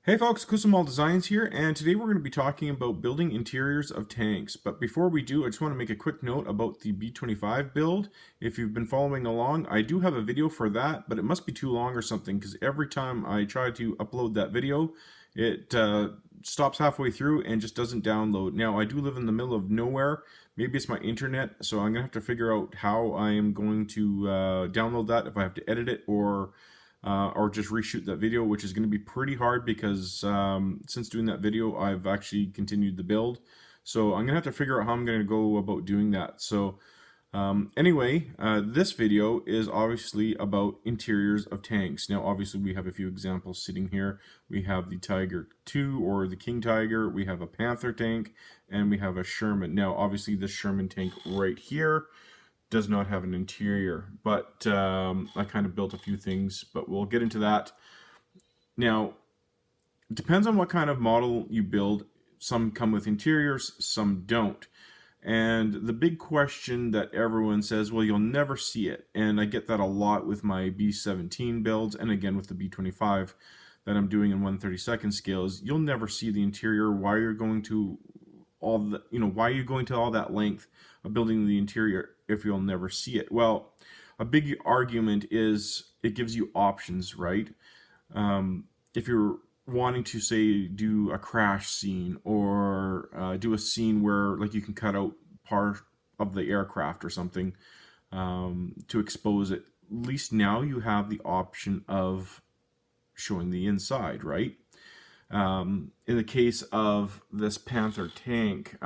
Hey folks, Kusumal Designs here, and today we're going to be talking about building interiors of tanks. But before we do, I just want to make a quick note about the B25 build. If you've been following along, I do have a video for that, but it must be too long or something, because every time I try to upload that video, it stops halfway through and just doesn't download. Now, I do live in the middle of nowhere. Maybe it's my internet, so I'm going to have to figure out how I am going to download that, if I have to edit it or just reshoot that video, which is going to be pretty hard because since doing that video, I've actually continued the build. So I'm going to have to figure out how I'm going to go about doing that. So anyway, this video is obviously about interiors of tanks. Now, obviously, we have a few examples sitting here. We have the Tiger II or the King Tiger. We have a Panther tank, and we have a Sherman. Now, obviously, this Sherman tank right here does not have an interior, but I kind of built a few things, but we'll get into that. Now, it depends on what kind of model you build. Some come with interiors, some don't. And the big question that everyone says, well, you'll never see it. And I get that a lot with my B17 builds, and again with the B25 that I'm doing in 1/32 scale, is you'll never see the interior. Why you're going to why are you going to all that length of building the interior if you'll never see it? Well, a big argument is it gives you options, right? If you're wanting to say do a crash scene or do a scene where like you can cut out part of the aircraft or something to expose it, at least now you have the option of showing the inside, right? In the case of this Panther tank,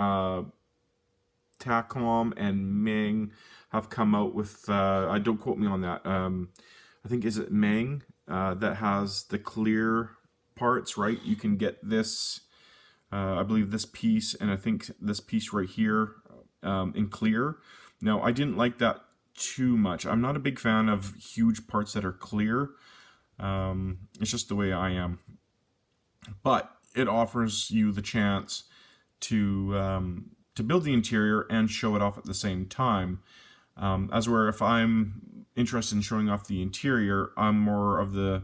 TACOM and Meng have come out with, I don't quote me on that, I think is it Meng that has the clear parts, right? You can get this, I believe this piece, and I think this piece right here in clear. Now, I didn't like that too much. I'm not a big fan of huge parts that are clear. It's just the way I am. But it offers you the chance to build the interior and show it off at the same time. As where if I'm interested in showing off the interior, I'm more of the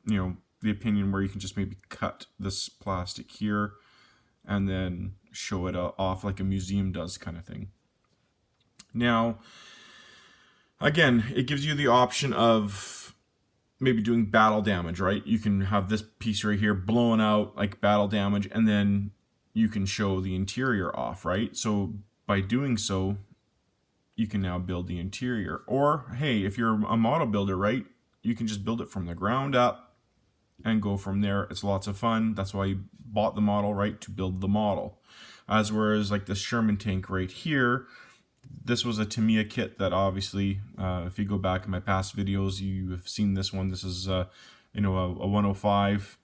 the opinion where you can just maybe cut this plastic here and then show it off like a museum does, kind of thing. Now, again, it gives you the option of maybe doing battle damage, right? You can have this piece right here blown out like battle damage, and then you can show the interior off, right? So by doing so, you can now build the interior. Or, hey, if you're a model builder, right, you can just build it from the ground up and go from there. It's lots of fun. That's why you bought the model, right, to build the model. As whereas like this Sherman tank right here, this was a Tamiya kit that obviously, if you go back in my past videos, you have seen this one. This is, a 105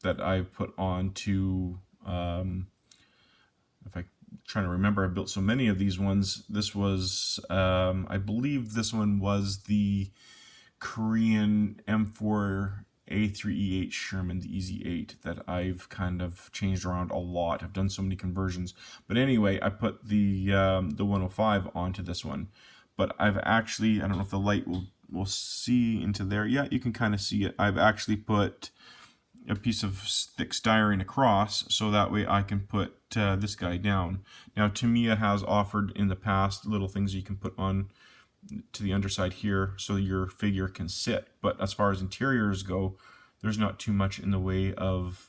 that I put on to, if I'm trying to remember, I built so many of these ones. This was, I believe this one was the Korean M4 A3E8 Sherman, the Easy 8, that I've kind of changed around a lot. I've done so many conversions. But anyway, I put the 105 onto this one. But I've actually, I don't know if the light will see into there. Yeah, you can kind of see it. I've actually put a piece of thick styrene across so that way I can put this guy down. Now, Tamiya has offered in the past little things you can put on to the underside here so your figure can sit. But as far as interiors go, there's not too much in the way of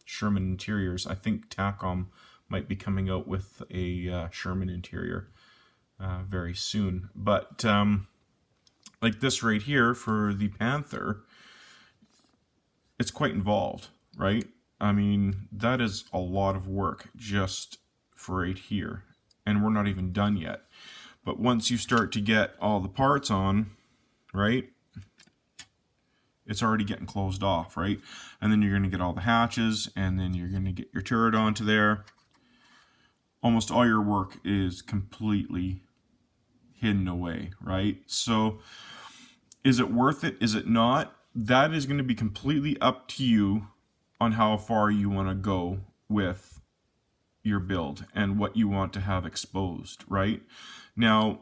Sherman interiors. I think TACOM might be coming out with a Sherman interior very soon. But like this right here for the Panther, it's quite involved, right? I mean, that is a lot of work just for right here. And we're not even done yet. But once you start to get all the parts on, right, it's already getting closed off, right? And then you're going to get all the hatches, and then you're going to get your turret onto there. Almost all your work is completely hidden away, right? So is it worth it? Is it not? That is going to be completely up to you on how far you want to go with your build and what you want to have exposed, right? Now,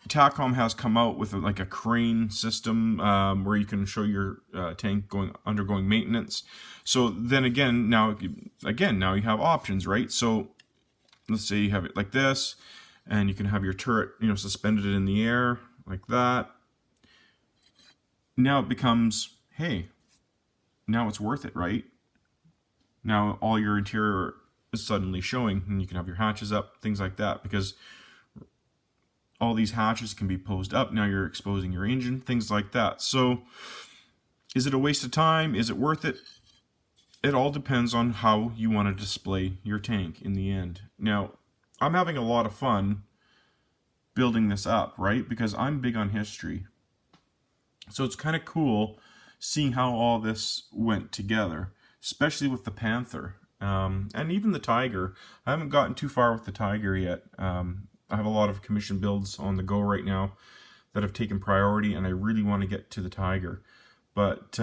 TACOM has come out with like a crane system where you can show your tank undergoing maintenance. So then again, now you have options, right? So let's say you have it like this, and you can have your turret, suspended in the air like that. Now it becomes, hey, now it's worth it, right? Now all your interior is suddenly showing, and you can have your hatches up, things like that, because all these hatches can be posed up. Now you're exposing your engine, things like that. So is it a waste of time? Is it worth it? It all depends on how you want to display your tank in the end. Now, I'm having a lot of fun building this up, right? Because I'm big on history. So it's kind of cool seeing how all this went together, especially with the Panther. And even the Tiger. I haven't gotten too far with the Tiger yet. I have a lot of commission builds on the go right now that have taken priority, and I really want to get to the Tiger. But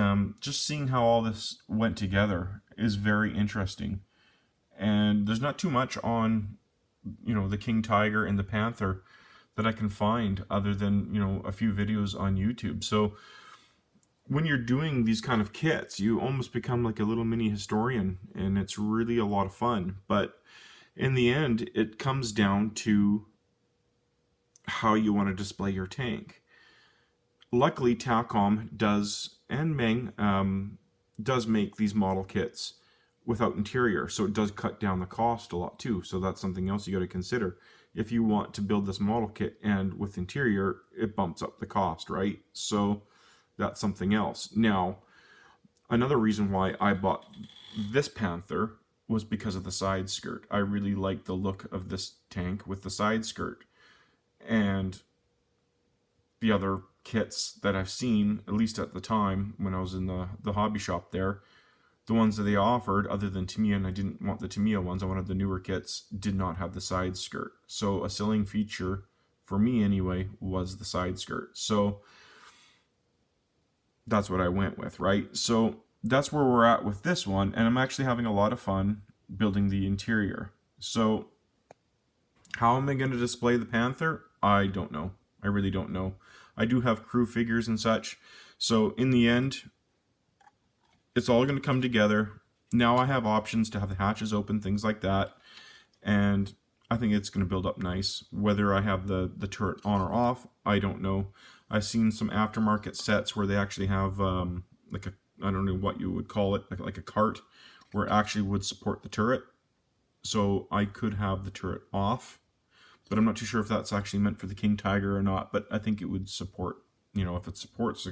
just seeing how all this went together is very interesting. And there's not too much on, the King Tiger and the Panther that I can find other than, a few videos on YouTube. So when you're doing these kind of kits, you almost become like a little mini historian, and it's really a lot of fun. But in the end, it comes down to how you want to display your tank. Luckily, TACOM does, and Meng does make these model kits without interior, so it does cut down the cost a lot too. So that's something else you got to consider. If you want to build this model kit and with interior, it bumps up the cost, right? So that's something else. Now, another reason why I bought this Panther was because of the side skirt. I really like the look of this tank with the side skirt. And the other kits that I've seen, at least at the time when I was in the hobby shop there, the ones that they offered, other than Tamiya, and I didn't want the Tamiya ones, I wanted the newer kits, did not have the side skirt. So a selling feature, for me anyway, was the side skirt. So that's what I went with, right? So that's where we're at with this one, and I'm actually having a lot of fun building the interior. So how am I going to display the Panther? I don't know. I really don't know. I do have crew figures and such. So in the end, it's all going to come together. Now I have options to have the hatches open, things like that. And I think it's going to build up nice. Whether I have the turret on or off, I don't know. I've seen some aftermarket sets where they actually have like a, I don't know what you would call it, like a cart where it actually would support the turret. So I could have the turret off, but I'm not too sure if that's actually meant for the King Tiger or not. But I think it would support, if it supports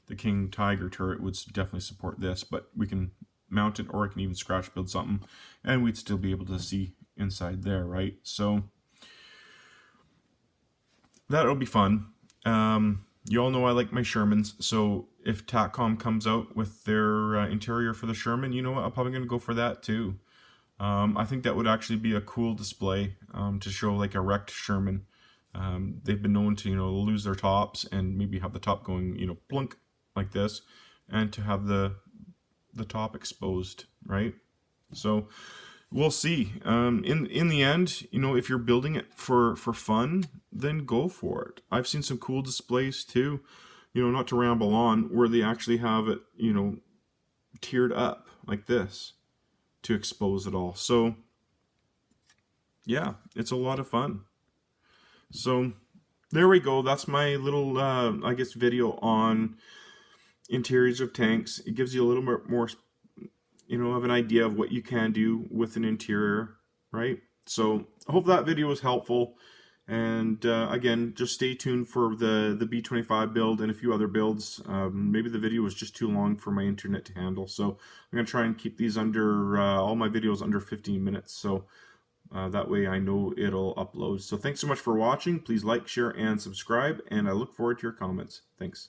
the King Tiger turret, it would definitely support this. But we can mount it, or I can even scratch build something, and we'd still be able to see inside there, right? So that'll be fun. You all know I like my Shermans, so if TACOM comes out with their interior for the Sherman, you know what, I'm probably going to go for that too. I think that would actually be a cool display to show like a wrecked Sherman. They've been known to, lose their tops and maybe have the top going, plunk like this, and to have the top exposed, right? So we'll see. In the end, if you're building it for fun, then go for it. I've seen some cool displays too, not to ramble on, where they actually have it, tiered up like this to expose it all. So yeah, it's a lot of fun. So there we go. That's my little, I guess, video on interiors of tanks. It gives you a little bit more, of an idea of what you can do with an interior, right? So I hope that video was helpful. And again, just stay tuned for the B25 build and a few other builds. Maybe the video was just too long for my internet to handle, so I'm going to try and keep these under, all my videos under 15 minutes, so that way I know it'll upload. So thanks so much for watching. Please like, share, and subscribe, and I look forward to your comments. Thanks.